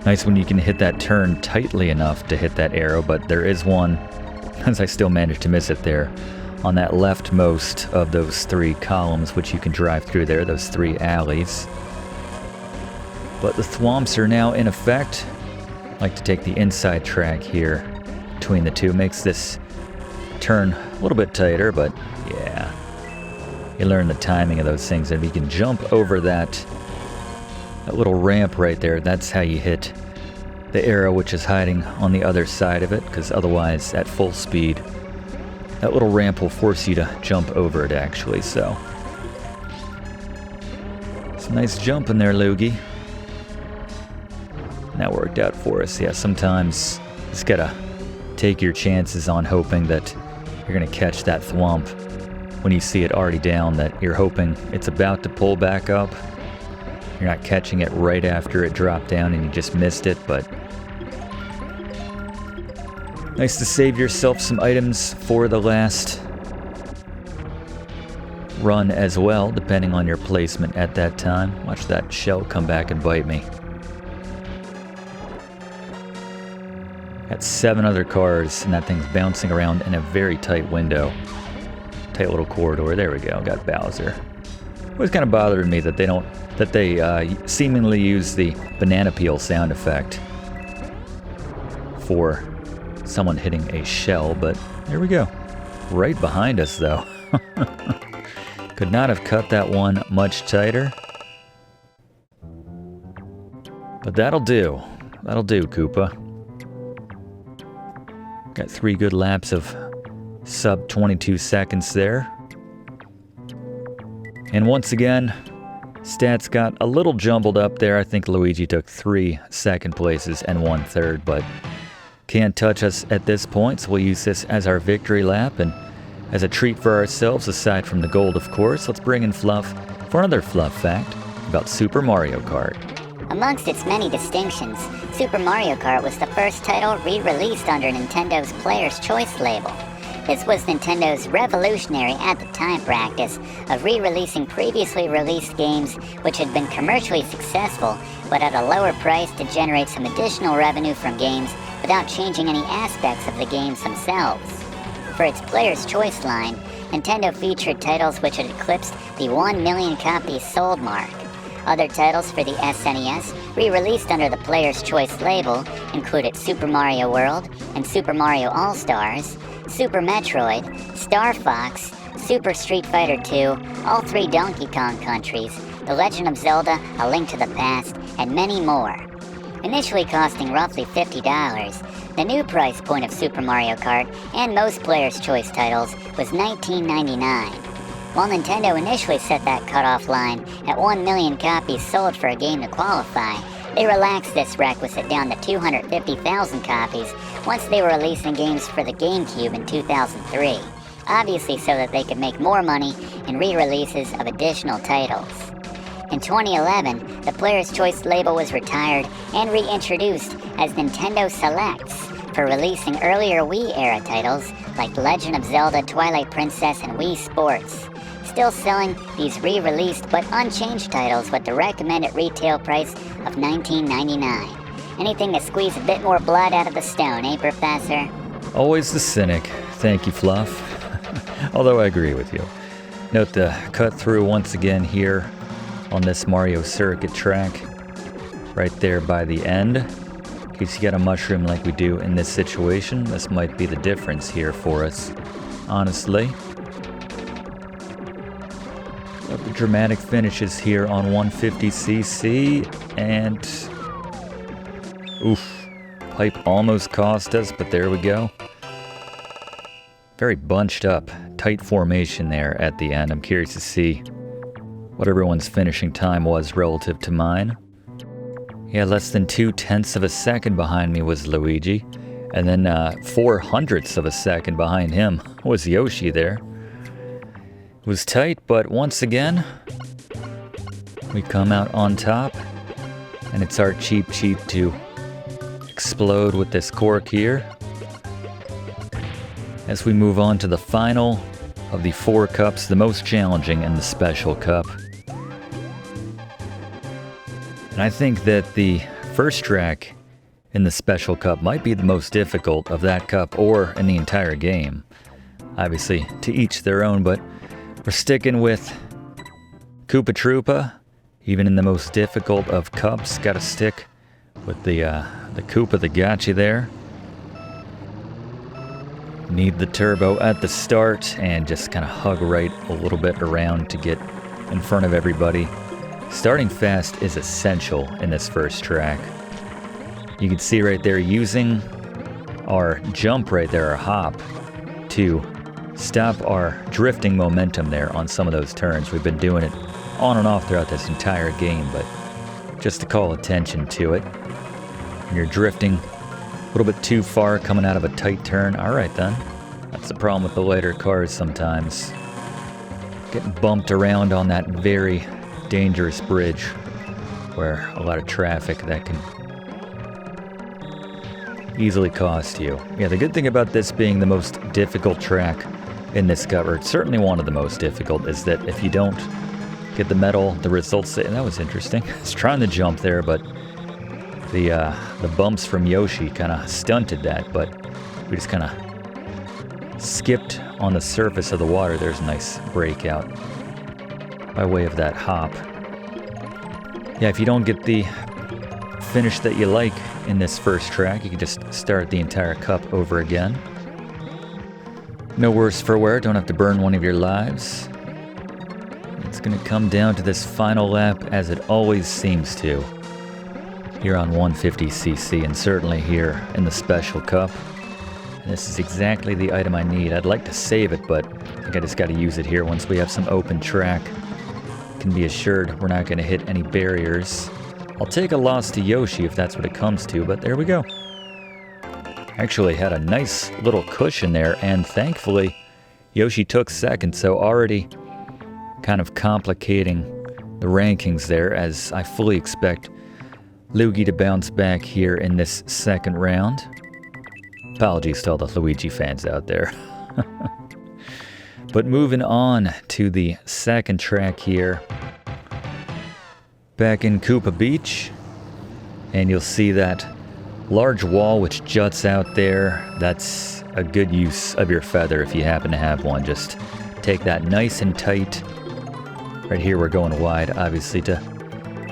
Speaker 1: Nice when you can hit that turn tightly enough to hit that arrow, but there is one, as I still managed to miss it there, on that leftmost of those 3 columns, which you can drive through there, those 3 alleys. But the thwomps are now in effect. I like to take the inside track here between the two. Makes this turn a little bit tighter, but yeah. You learn the timing of those things, and if you can jump over that little ramp right there, that's how you hit the arrow, which is hiding on the other side of it, because otherwise at full speed that little ramp will force you to jump over it actually. So some nice jump in there, Loogie. And that worked out for us. Yeah, sometimes you just gotta take your chances on hoping that you're gonna catch that thwomp when you see it already down, that you're hoping it's about to pull back up. You're not catching it right after it dropped down and you just missed it, but nice to save yourself some items for the last run as well, depending on your placement at that time. Watch that shell come back and bite me. Got 7 other cars and that thing's bouncing around in a very tight window. Tight little corridor. There we go. Got Bowser. It was kind of bothering me that they seemingly use the banana peel sound effect for someone hitting a shell, but there we go. Right behind us, though. Could not have cut that one much tighter. But that'll do. That'll do, Koopa. Got 3 good laps of sub 22 seconds there. And once again, stats got a little jumbled up there. I think Luigi took 3 second places and 1 third, but can't touch us at this point, so we'll use this as our victory lap. And as a treat for ourselves, aside from the gold, of course, let's bring in Fluff for another Fluff fact about Super Mario Kart.
Speaker 4: Amongst its many distinctions, Super Mario Kart was the first title re-released under Nintendo's Player's Choice label. This was Nintendo's revolutionary at the time practice of re-releasing previously released games which had been commercially successful, but at a lower price to generate some additional revenue from games without changing any aspects of the games themselves. For its Player's Choice line, Nintendo featured titles which had eclipsed the 1 million copies sold mark. Other titles for the SNES, re-released under the Player's Choice label, included Super Mario World and Super Mario All-Stars, Super Metroid, Star Fox, Super Street Fighter II, all 3 Donkey Kong countries, The Legend of Zelda, A Link to the Past, and many more. Initially costing roughly $50, the new price point of Super Mario Kart and most Player's Choice titles was $19.99. While Nintendo initially set that cutoff line at 1 million copies sold for a game to qualify, they relaxed this requisite down to 250,000 copies once they were releasing games for the GameCube in 2003, obviously so that they could make more money in re-releases of additional titles. In 2011, the Player's Choice label was retired and reintroduced as Nintendo Selects for releasing earlier Wii-era titles like Legend of Zelda, Twilight Princess, and Wii Sports. Still selling these re-released but unchanged titles with the recommended retail price of $19.99. Anything to squeeze a bit more blood out of the stone, eh, Professor?
Speaker 1: Always the cynic. Thank you, Fluff. Although I agree with you. Note the cut through once again here on this Mario Circuit track. Right there by the end. In case you got a mushroom like we do in this situation, this might be the difference here for us, honestly. Got the dramatic finishes here on 150cc, and oof, pipe almost cost us, but there we go. Very bunched up, tight formation there at the end. I'm curious to see what everyone's finishing time was relative to mine. Yeah, less than 0.2 of a second behind me was Luigi. And then 0.04 of a second behind him was Yoshi there. It was tight, but once again, we come out on top. And it's our Cheep Cheep to explode with this cork here. As we move on to the final of the 4 cups, the most challenging in the special cup. And I think that the first track in the special cup might be the most difficult of that cup or in the entire game. Obviously, to each their own, but we're sticking with Koopa Troopa. Even in the most difficult of cups, gotta stick with the Koopa that got you there. Need the turbo at the start and just kind of hug right a little bit around to get in front of everybody. Starting fast is essential in this first track. You can see right there using our jump right there, our hop, to stop our drifting momentum there on some of those turns. We've been doing it on and off throughout this entire game, but just to call attention to it. When you're drifting a little bit too far coming out of a tight turn, alright then. That's the problem with the lighter cars sometimes. Getting bumped around on that very dangerous bridge where a lot of traffic that can easily cost you. Yeah, the good thing about this being the most difficult track in this cup, or certainly one of the most difficult, is that if you don't get the medal, the results, and that was interesting. I was trying to jump there, but the bumps from Yoshi kind of stunted that, but we just kind of skipped on the surface of the water. There's a nice breakout by way of that hop. Yeah, if you don't get the finish that you like in this first track, you can just start the entire cup over again. No worse for wear, don't have to burn one of your lives. It's going to come down to this final lap, as it always seems to, here on 150cc, and certainly here in the Special Cup. And this is exactly the item I need. I'd like to save it, but I think I just got to use it here once we have some open track. Can be assured we're not going to hit any barriers. I'll take a loss to Yoshi if that's what it comes to, but there we go. Actually had a nice little cushion there, and thankfully Yoshi took second, so already kind of complicating the rankings there, as I fully expect Luigi to bounce back here in this second round. Apologies to all the Luigi fans out there. But moving on to the second track here, back in Koopa Beach, and you'll see that large wall which juts out there. That's a good use of your feather if you happen to have one. Just take that nice and tight. Right here we're going wide, obviously, to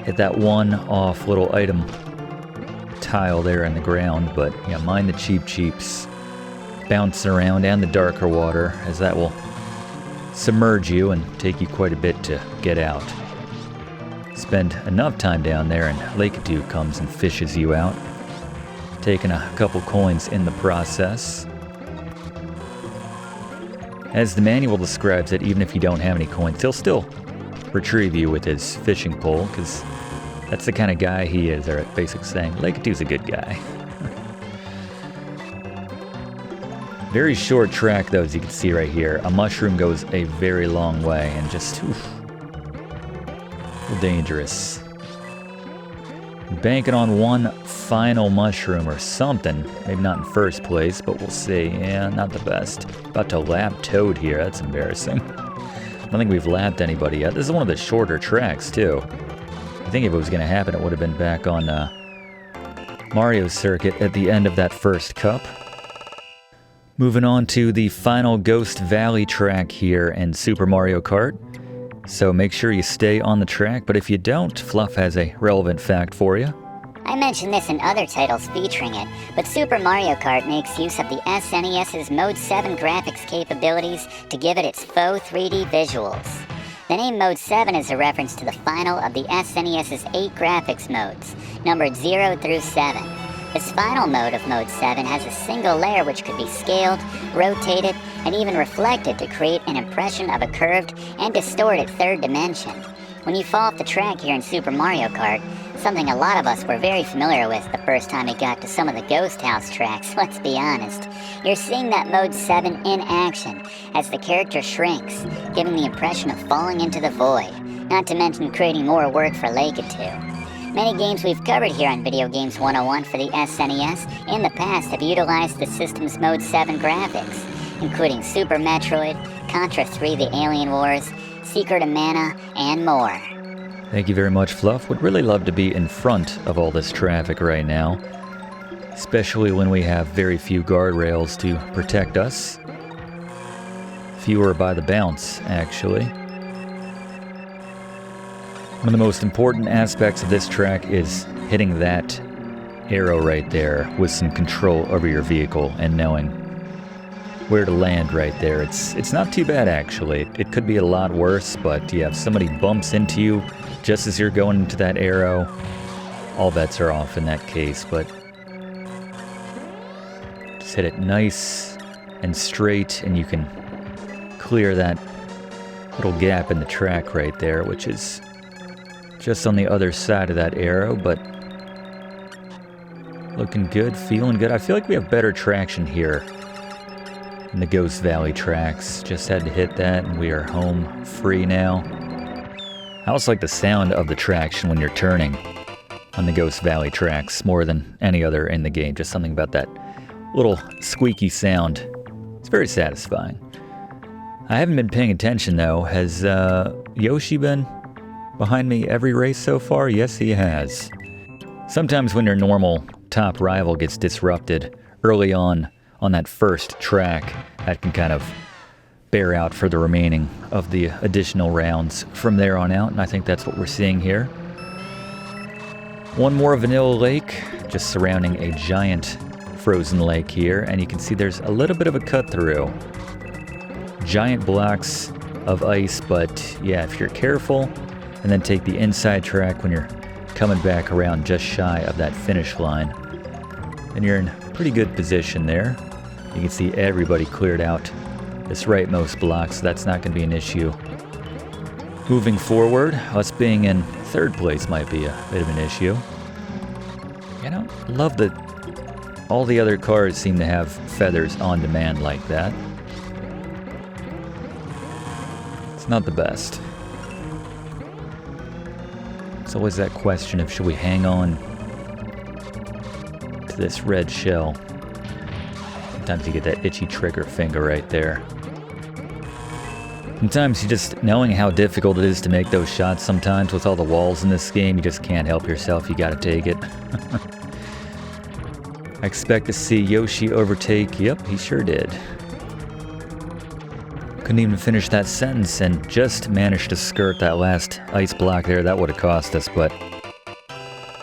Speaker 1: hit that one off little item tile there in the ground, but yeah, mind the Cheep Cheeps bouncing around and the darker water, as that will submerge you and take you quite a bit to get out. Spend enough time down there and Lakatu comes and fishes you out, taking a couple coins in the process. As the manual describes it, even if you don't have any coins, he'll still retrieve you with his fishing pole, because that's the kind of guy he is. They're basically saying, Lakatu's a good guy. Very short track, though, as you can see right here. A mushroom goes a very long way, and just, oof, dangerous. Banking on one final mushroom or something. Maybe not in first place, but we'll see. Yeah, not the best. About to lap Toad here. That's embarrassing. I don't think we've lapped anybody yet. This is one of the shorter tracks, too. I think if it was going to happen, it would have been back on Mario's circuit at the end of that first cup. Moving on to the final Ghost Valley track here in Super Mario Kart. So make sure you stay on the track, but if you don't, Fluff has a relevant fact for you.
Speaker 4: I mentioned this in other titles featuring it, but Super Mario Kart makes use of the SNES's Mode 7 graphics capabilities to give it its faux 3D visuals. The name Mode 7 is a reference to the final of the SNES's 8 graphics modes, numbered 0 through 7. This final mode of Mode 7 has a single layer which could be scaled, rotated, and even reflected to create an impression of a curved and distorted third dimension. When you fall off the track here in Super Mario Kart, Something a lot of us were very familiar with the first time we got to some of the Ghost House tracks, let's be honest. You're seeing that Mode 7 in action as the character shrinks, giving the impression of falling into the void, not to mention creating more work for Lakitu. Many games we've covered here on Video Games 101 for the SNES in the past have utilized the system's Mode 7 graphics, including Super Metroid, Contra 3 The Alien Wars, Secret of Mana, and more.
Speaker 1: Thank you very much, Fluff. Would really love to be in front of all this traffic right now, especially when we have very few guardrails to protect us. Fewer by the bounce, actually. One of the most important aspects of this track is hitting that arrow right there with some control over your vehicle and knowing where to land right there. It's not too bad, actually. It could be a lot worse, but yeah, if somebody bumps into you just as you're going into that arrow, all bets are off in that case. But just hit it nice and straight, and you can clear that little gap in the track right there, which is just on the other side of that arrow, but looking good, feeling good. I feel like we have better traction here in the Ghost Valley tracks. Just had to hit that and we are home free now. I also like the sound of the traction when you're turning on the Ghost Valley tracks more than any other in the game. Just something about that little squeaky sound. It's very satisfying. I haven't been paying attention though. Has Yoshi been behind me every race so far? Yes, he has. Sometimes when your normal top rival gets disrupted early on that first track, that can kind of bear out for the remaining of the additional rounds from there on out, and I think that's what we're seeing here. One more vanilla lake, just surrounding a giant frozen lake here, and you can see there's a little bit of a cut through. Giant blocks of ice, but yeah, if you're careful, and then take the inside track when you're coming back around just shy of that finish line, and you're in pretty good position there. You can see everybody cleared out this rightmost block, so that's not going to be an issue. Moving forward, us being in third place might be a bit of an issue. I don't love that all the other cars seem to have feathers on demand like that. It's not the best. It's always that question of should we hang on to this red shell. Sometimes you get that itchy trigger finger right there. Sometimes you just, knowing how difficult it is to make those shots sometimes with all the walls in this game, you just can't help yourself, you gotta take it. I expect to see Yoshi overtake, yep, he sure did. Couldn't even finish that sentence and just managed to skirt that last ice block there. That would have cost us, but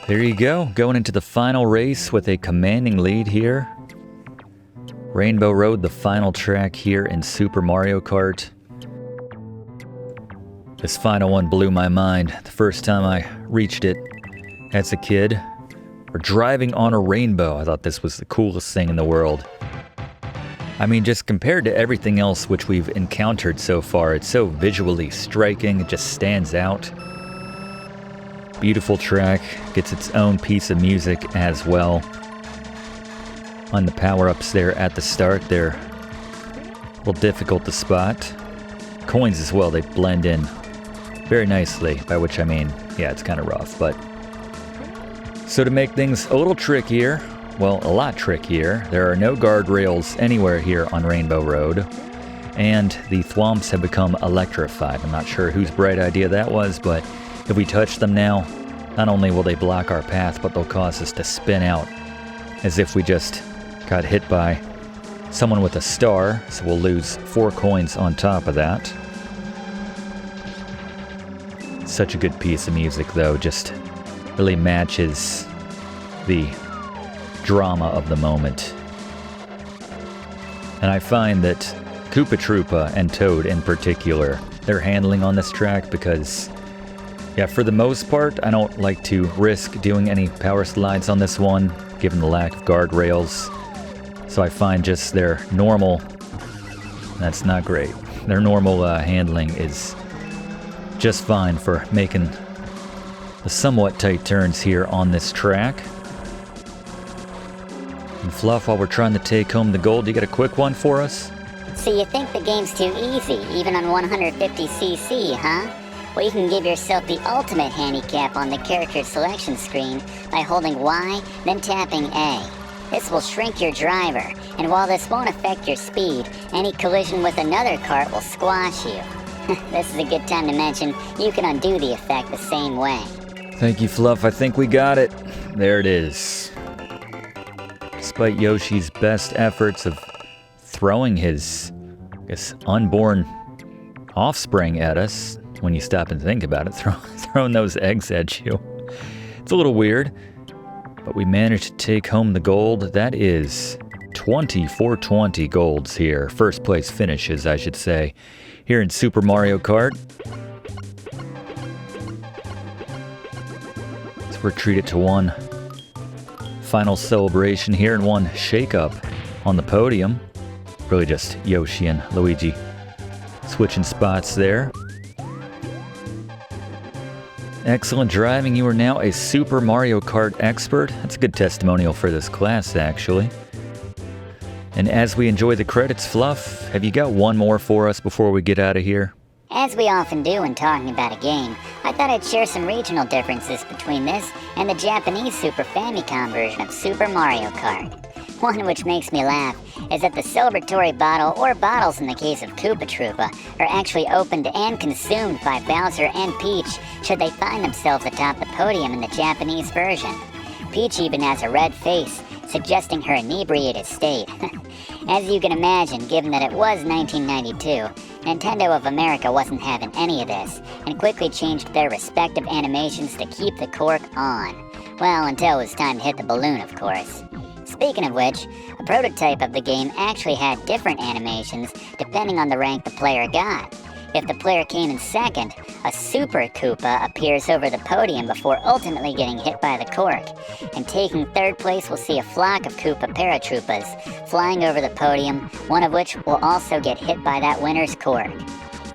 Speaker 1: there you go, going into the final race with a commanding lead here. Rainbow Road, the final track here in Super Mario Kart. This final one blew my mind the first time I reached it as a kid. We're driving on a rainbow. I thought this was the coolest thing in the world. I mean, just compared to everything else which we've encountered so far, it's so visually striking, it just stands out. Beautiful track, gets its own piece of music as well. On the power-ups there at the start, they're a little difficult to spot. Coins as well, they blend in very nicely, by which I mean, yeah, it's kind of rough, but... So to make things a little trickier, well, a lot trickier, there are no guardrails anywhere here on Rainbow Road, and the thwomps have become electrified. I'm not sure whose bright idea that was, but if we touch them now, not only will they block our path, but they'll cause us to spin out, as if we just got hit by someone with a star, so we'll lose 4 coins on top of that. Such a good piece of music, though, just really matches the drama of the moment. And I find that Koopa Troopa and Toad in particular, their handling on this track, because, yeah, for the most part, I don't like to risk doing any power slides on this one, given the lack of guardrails. So I find just their normal, that's not great, their normal handling is just fine for making the somewhat tight turns here on this track. And Fluff, while we're trying to take home the gold, you got a quick one for us?
Speaker 4: So you think the game's too easy, even on 150cc, huh? Well, you can give yourself the ultimate handicap on the character selection screen by holding Y, then tapping A. This will shrink your driver, and while this won't affect your speed, any collision with another kart will squash you. This is a good time to mention you can undo the effect the same way.
Speaker 1: Thank you, Fluff. I think we got it. There it is. Despite Yoshi's best efforts of throwing his, unborn offspring at us, when you stop and think about it, throwing those eggs at you. It's a little weird, but we managed to take home the gold. That is 20 golds here. First place finishes, I should say, here in Super Mario Kart. So we're treated to one final celebration here and one shake-up on the podium. Really just Yoshi and Luigi switching spots there. Excellent driving. You are now a Super Mario Kart expert. That's a good testimonial for this class, actually. And as we enjoy the credits, Fluff, have you got one more for us before we get out of here?
Speaker 4: As we often do when talking about a game, I thought I'd share some regional differences between this and the Japanese Super Famicom version of Super Mario Kart. One which makes me laugh is that the celebratory bottle, or bottles in the case of Koopa Troopa, are actually opened and consumed by Bowser and Peach should they find themselves atop the podium in the Japanese version. Peach even has a red face, suggesting her inebriated state. As you can imagine, given that it was 1992, Nintendo of America wasn't having any of this, and quickly changed their respective animations to keep the cork on. Well, until it was time to hit the balloon, of course. Speaking of which, a prototype of the game actually had different animations depending on the rank the player got. If the player came in second, a Super Koopa appears over the podium before ultimately getting hit by the cork. And taking third place, we'll see a flock of Koopa paratroopas flying over the podium, one of which will also get hit by that winner's cork.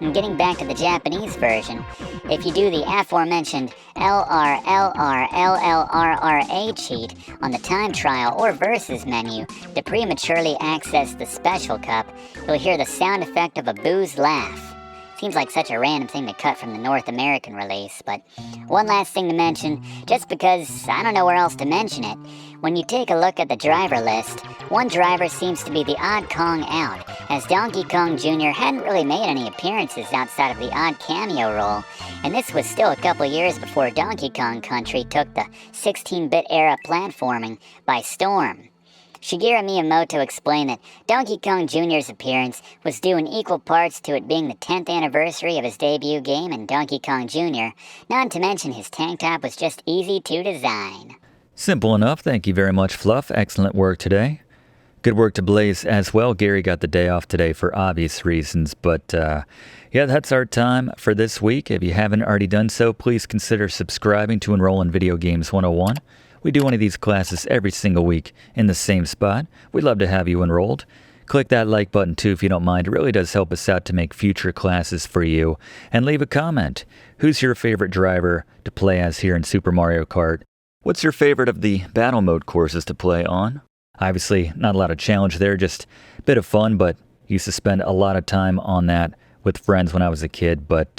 Speaker 4: And getting back to the Japanese version, if you do the aforementioned LRLRLLRRA cheat on the time trial or versus menu to prematurely access the special cup, you'll hear the sound effect of a booze laugh. Seems like such a random thing to cut from the North American release, but one last thing to mention, just because I don't know where else to mention it. When you take a look at the driver list, one driver seems to be the odd Kong out, as Donkey Kong Jr. hadn't really made any appearances outside of the odd cameo role, and this was still a couple years before Donkey Kong Country took the 16-bit era platforming by storm. Shigeru Miyamoto explained that Donkey Kong Jr.'s appearance was due in equal parts to it being the 10th anniversary of his debut game in Donkey Kong Jr., not to mention his tank top was just easy to design.
Speaker 1: Simple enough. Thank you very much, Fluff. Excellent work today. Good work to Blaze as well. Gary got the day off today for obvious reasons, but yeah, that's our time for this week. If you haven't already done so, please consider subscribing to enroll in Video Games 101. We do one of these classes every single week in the same spot. We'd love to have you enrolled. Click that like button too if you don't mind. It really does help us out to make future classes for you. And leave a comment. Who's your favorite driver to play as here in Super Mario Kart? What's your favorite of the battle mode courses to play on? Obviously, not a lot of challenge there, just a bit of fun, but used to spend a lot of time on that with friends when I was a kid. But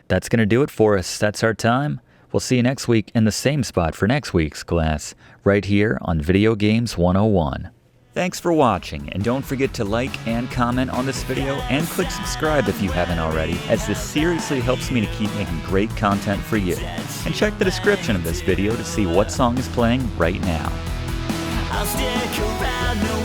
Speaker 1: that's going to do it for us. That's our time. We'll see you next week in the same spot for next week's class, right here on Video Games 101. Thanks for watching, and don't forget to like and comment on this video, and click subscribe if you haven't already, as this seriously helps me to keep making great content for you. And check the description of this video to see what song is playing right now.
Speaker 5: I'll stick around no